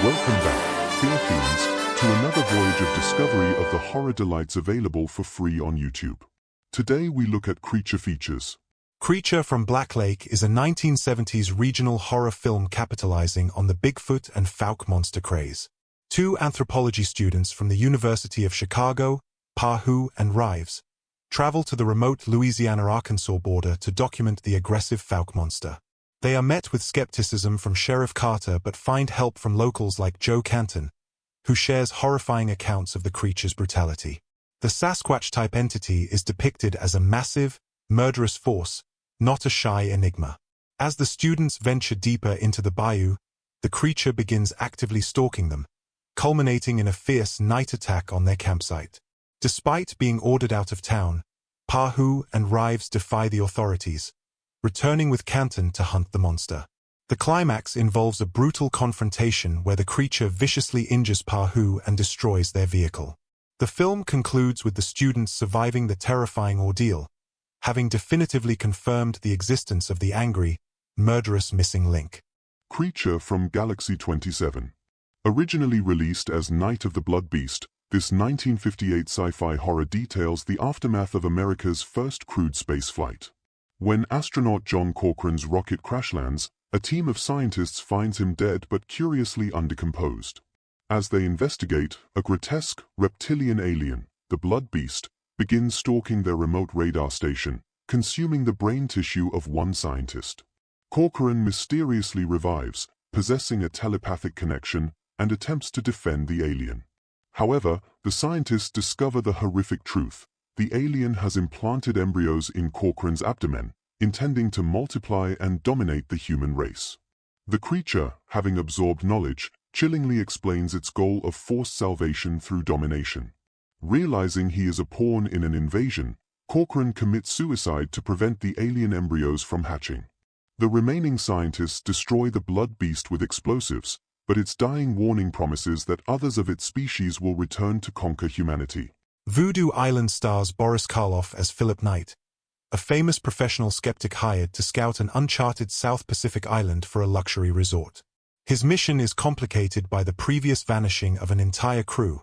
Welcome back, Fear Fiends, to another voyage of discovery of the horror delights available for free on YouTube. Today we look at Creature features. Creature from Black Lake is a 1970s regional horror film capitalizing on the Bigfoot and Fouke monster craze. Two anthropology students from the University of Chicago, Pahoo and Rives, travel to the remote Louisiana-Arkansas border to document the aggressive Fouke monster. They are met with skepticism from Sheriff Carter but find help from locals like Joe Canton, who shares horrifying accounts of the creature's brutality. The Sasquatch-type entity is depicted as a massive, murderous force, not a shy enigma. As the students venture deeper into the bayou, the creature begins actively stalking them, culminating in a fierce night attack on their campsite. Despite being ordered out of town, Pahoo and Rives defy the authorities, returning with Canton to hunt the monster. The climax involves a brutal confrontation where the creature viciously injures Pahoo and destroys their vehicle. The film concludes with the students surviving the terrifying ordeal, having definitively confirmed the existence of the angry, murderous missing link. Creature from Galaxy 27. Originally released as Night of the Blood Beast, this 1958 sci-fi horror details the aftermath of America's first crewed spaceflight. When astronaut John Corcoran's rocket crash lands, a team of scientists finds him dead but curiously undecomposed. As they investigate, a grotesque, reptilian alien, the Blood Beast, begins stalking their remote radar station, consuming the brain tissue of one scientist. Corcoran mysteriously revives, possessing a telepathic connection, and attempts to defend the alien. However, the scientists discover the horrific truth. The alien has implanted embryos in Corcoran's abdomen, intending to multiply and dominate the human race. The creature, having absorbed knowledge, chillingly explains its goal of forced salvation through domination. Realizing he is a pawn in an invasion, Corcoran commits suicide to prevent the alien embryos from hatching. The remaining scientists destroy the Blood Beast with explosives, but its dying warning promises that others of its species will return to conquer humanity. Voodoo Island stars Boris Karloff as Philip Knight, a famous professional skeptic hired to scout an uncharted South Pacific island for a luxury resort. His mission is complicated by the previous vanishing of an entire crew,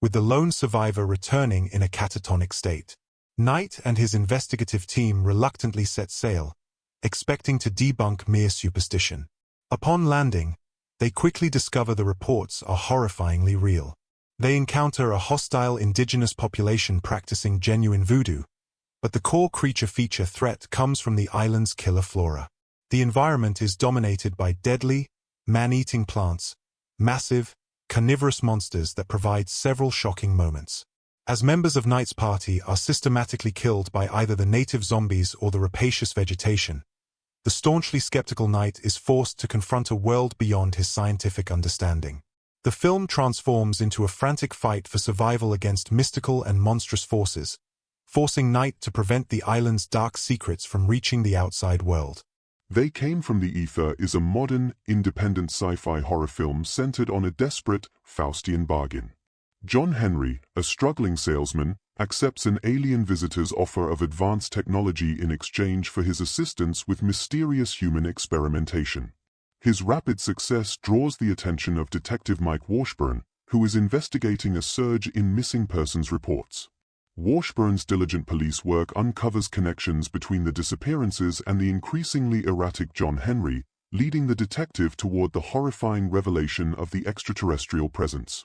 with the lone survivor returning in a catatonic state. Knight and his investigative team reluctantly set sail, expecting to debunk mere superstition. Upon landing, they quickly discover the reports are horrifyingly real. They encounter a hostile indigenous population practicing genuine voodoo, but the core creature feature threat comes from the island's killer flora. The environment is dominated by deadly, man-eating plants, massive, carnivorous monsters that provide several shocking moments. As members of Knight's party are systematically killed by either the native zombies or the rapacious vegetation, the staunchly skeptical Knight is forced to confront a world beyond his scientific understanding. The film transforms into a frantic fight for survival against mystical and monstrous forces, forcing Knight to prevent the island's dark secrets from reaching the outside world. They Came from the Ether is a modern, independent sci-fi horror film centered on a desperate, Faustian bargain. John Henry, a struggling salesman, accepts an alien visitor's offer of advanced technology in exchange for his assistance with mysterious human experimentation. His rapid success draws the attention of Detective Mike Washburn, who is investigating a surge in missing persons reports. Washburn's diligent police work uncovers connections between the disappearances and the increasingly erratic John Henry, leading the detective toward the horrifying revelation of the extraterrestrial presence.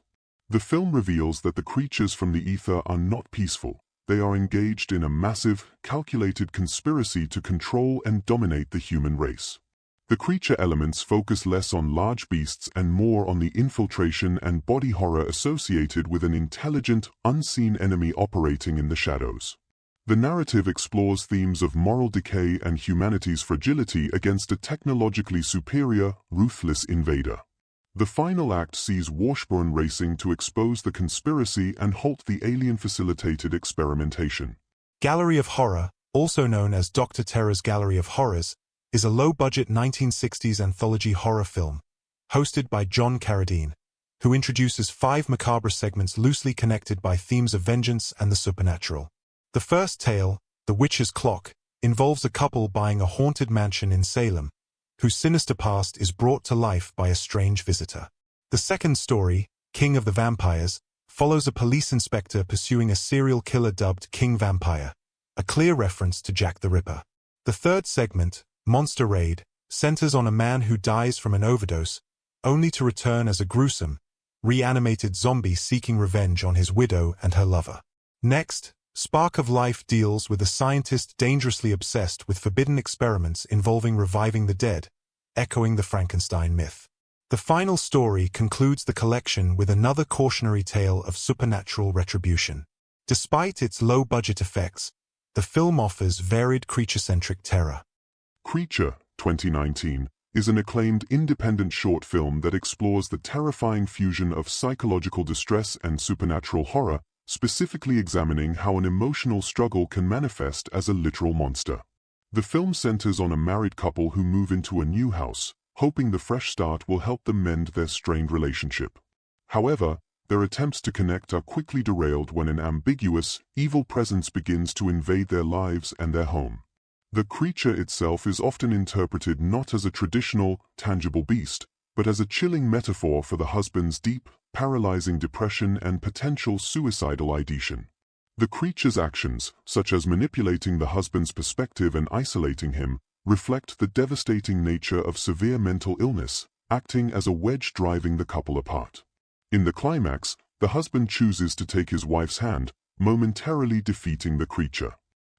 The film reveals that the creatures from the ether are not peaceful. They are engaged in a massive, calculated conspiracy to control and dominate the human race. The creature elements focus less on large beasts and more on the infiltration and body horror associated with an intelligent, unseen enemy operating in the shadows. The narrative explores themes of moral decay and humanity's fragility against a technologically superior, ruthless invader. The final act sees Washburn racing to expose the conspiracy and halt the alien-facilitated experimentation. Gallery of Horror, also known as Dr. Terror's Gallery of Horrors, is a low-budget 1960s anthology horror film, hosted by John Carradine, who introduces 5 macabre segments loosely connected by themes of vengeance and the supernatural. The first tale, The Witch's Clock, involves a couple buying a haunted mansion in Salem, whose sinister past is brought to life by a strange visitor. The second story, King of the Vampires, follows a police inspector pursuing a serial killer dubbed King Vampire, a clear reference to Jack the Ripper. The third segment, Monster Raid, centers on a man who dies from an overdose, only to return as a gruesome, reanimated zombie seeking revenge on his widow and her lover. Next, Spark of Life deals with a scientist dangerously obsessed with forbidden experiments involving reviving the dead, echoing the Frankenstein myth. The final story concludes the collection with another cautionary tale of supernatural retribution. Despite its low-budget effects, the film offers varied creature-centric terror. Creature, 2019, is an acclaimed independent short film that explores the terrifying fusion of psychological distress and supernatural horror, specifically examining how an emotional struggle can manifest as a literal monster. The film centers on a married couple who move into a new house, hoping the fresh start will help them mend their strained relationship. However, their attempts to connect are quickly derailed when an ambiguous, evil presence begins to invade their lives and their home. The creature itself is often interpreted not as a traditional, tangible beast, but as a chilling metaphor for the husband's deep, paralyzing depression and potential suicidal ideation. The creature's actions, such as manipulating the husband's perspective and isolating him, reflect the devastating nature of severe mental illness, acting as a wedge driving the couple apart. In the climax, the husband chooses to take his wife's hand, momentarily defeating the creature.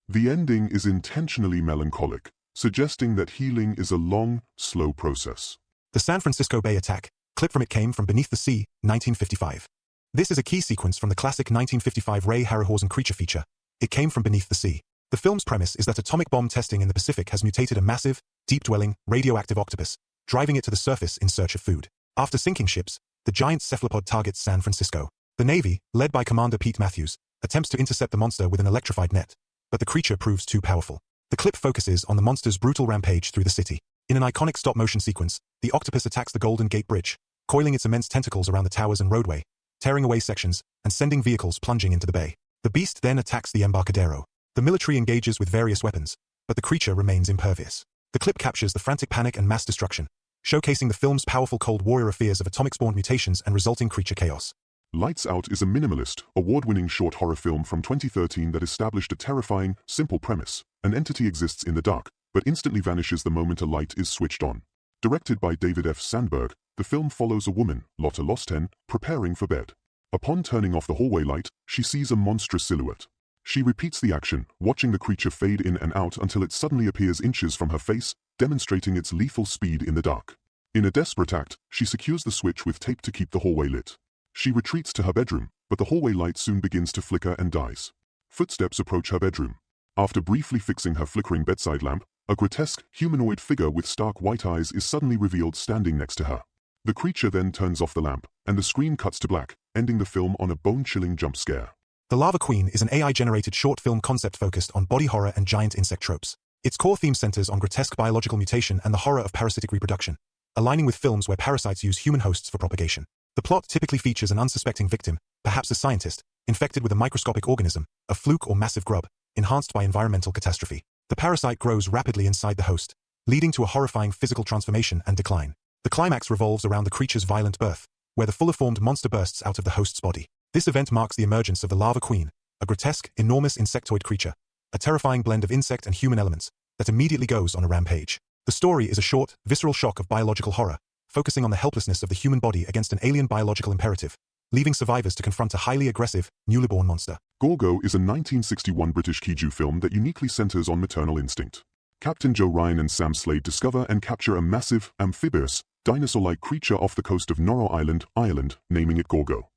The ending is intentionally melancholic, suggesting that healing is a long, slow process. The San Francisco Bay Attack, clip from It Came from Beneath the Sea, 1955. This is a key sequence from the classic 1955 Ray Harryhausen creature feature, It Came from Beneath the Sea. The film's premise is that atomic bomb testing in the Pacific has mutated a massive, deep-dwelling, radioactive octopus, driving it to the surface in search of food. After sinking ships, the giant cephalopod targets San Francisco. The Navy, led by Commander Pete Matthews, attempts to intercept the monster with an electrified net, but the creature proves too powerful. The clip focuses on the monster's brutal rampage through the city. In an iconic stop-motion sequence, the octopus attacks the Golden Gate Bridge, coiling its immense tentacles around the towers and roadway, tearing away sections, and sending vehicles plunging into the bay. The beast then attacks the Embarcadero. The military engages with various weapons, but the creature remains impervious. The clip captures the frantic panic and mass destruction, showcasing the film's powerful Cold War fears of atomic-spawned mutations and resulting creature chaos. Lights Out is a minimalist, award-winning short horror film from 2013 that established a terrifying, simple premise. An entity exists in the dark, but instantly vanishes the moment a light is switched on. Directed by David F. Sandberg, the film follows a woman, Lotta Losten, preparing for bed. Upon turning off the hallway light, she sees a monstrous silhouette. She repeats the action, watching the creature fade in and out until it suddenly appears inches from her face, demonstrating its lethal speed in the dark. In a desperate act, she secures the switch with tape to keep the hallway lit. She retreats to her bedroom, but the hallway light soon begins to flicker and dies. Footsteps approach her bedroom. After briefly fixing her flickering bedside lamp, a grotesque, humanoid figure with stark white eyes is suddenly revealed standing next to her. The creature then turns off the lamp, and the screen cuts to black, ending the film on a bone-chilling jump scare. The Larva Queen is an AI-generated short film concept focused on body horror and giant insect tropes. Its core theme centers on grotesque biological mutation and the horror of parasitic reproduction, aligning with films where parasites use human hosts for propagation. The plot typically features an unsuspecting victim, perhaps a scientist, infected with a microscopic organism, a fluke or massive grub, enhanced by environmental catastrophe. The parasite grows rapidly inside the host, leading to a horrifying physical transformation and decline. The climax revolves around the creature's violent birth, where the fully-formed monster bursts out of the host's body. This event marks the emergence of the Larva Queen, a grotesque, enormous insectoid creature, a terrifying blend of insect and human elements, that immediately goes on a rampage. The story is a short, visceral shock of biological horror, focusing on the helplessness of the human body against an alien biological imperative, leaving survivors to confront a highly aggressive, newly born monster. Gorgo is a 1961 British kaiju film that uniquely centers on maternal instinct. Captain Joe Ryan and Sam Slade discover and capture a massive, amphibious, dinosaur-like creature off the coast of Norrow Island, Ireland, naming it Gorgo.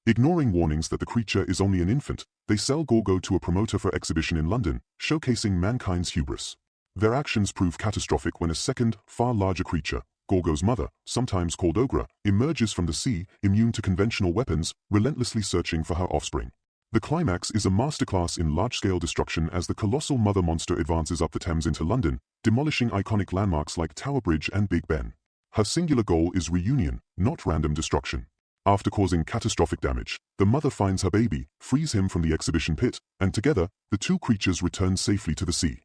Ignoring warnings that the creature is only an infant, they sell Gorgo to a promoter for exhibition in London, showcasing mankind's hubris. Their actions prove catastrophic when a second, far larger creature, Gorgo's mother, sometimes called Ogra, emerges from the sea, immune to conventional weapons, relentlessly searching for her offspring. The climax is a masterclass in large-scale destruction as the colossal mother monster advances up the Thames into London, demolishing iconic landmarks like Tower Bridge and Big Ben. Her singular goal is reunion, not random destruction. After causing catastrophic damage, the mother finds her baby, frees him from the exhibition pit, and together, the two creatures return safely to the sea.